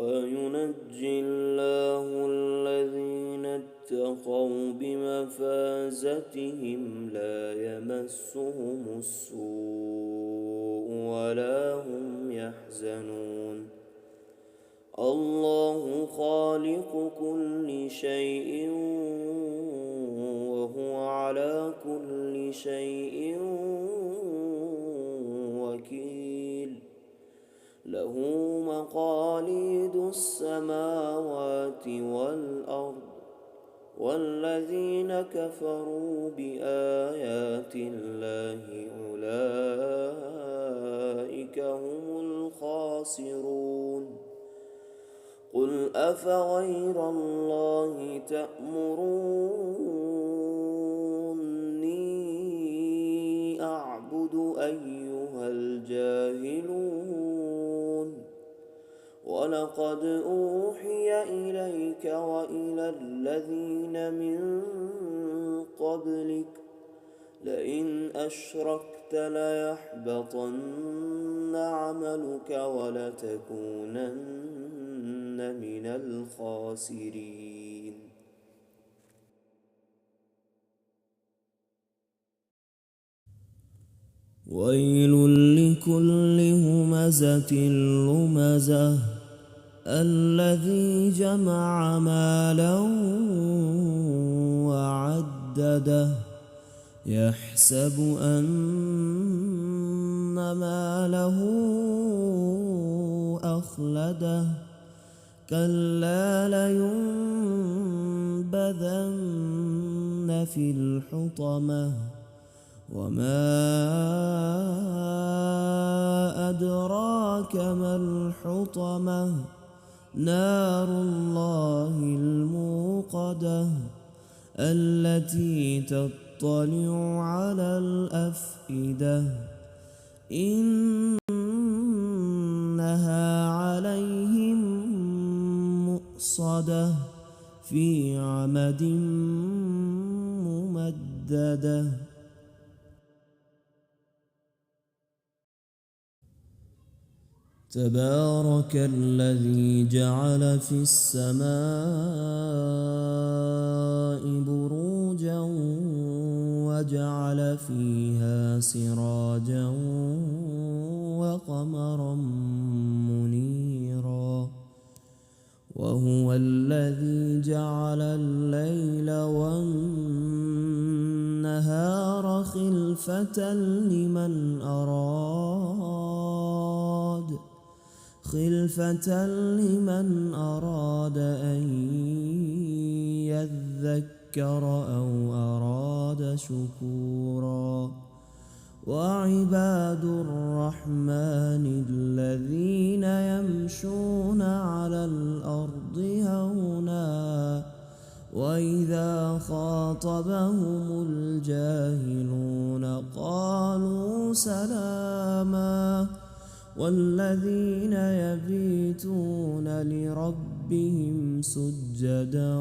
وينجي الله الذين اتقوا بمفازتهم لا يمسهم السوء ولا هم يحزنون. الله خالق كل شيء وهو على كل شيء وكيل. له مقاليد السماوات والأرض والذين كفروا بآيات الله أولئك هم الخاسرون. قل أفغير الله تأمروني أعبد أيها الجاهلون؟ ولقد أوحي إليك وإلى الذين من قبلك لئن أشركت ليحبطن عملك ولتكونن من الخاسرين. ويل لكل همزة لمزة الذي جمع مالا وعدده يحسب أن ماله أخلده كلا لينبذن في الحطمة وما أدراك ما الحطمة نار الله الموقدة التي تطلع على الأفئدة إنها عليهم مؤصدة في عمد ممددة. تبارك الذي جعل في السماء بروجا وجعل فيها سراجا وقمرا منيرا وهو الذي جعل الليل والنهار خلفة لمن أراد أن يذكر أو أراد شكورا. وعباد الرحمن الذين يمشون على الأرض هونا وإذا خاطبهم الجاهلون قالوا سلاما والذين يبيتون لربهم سجدا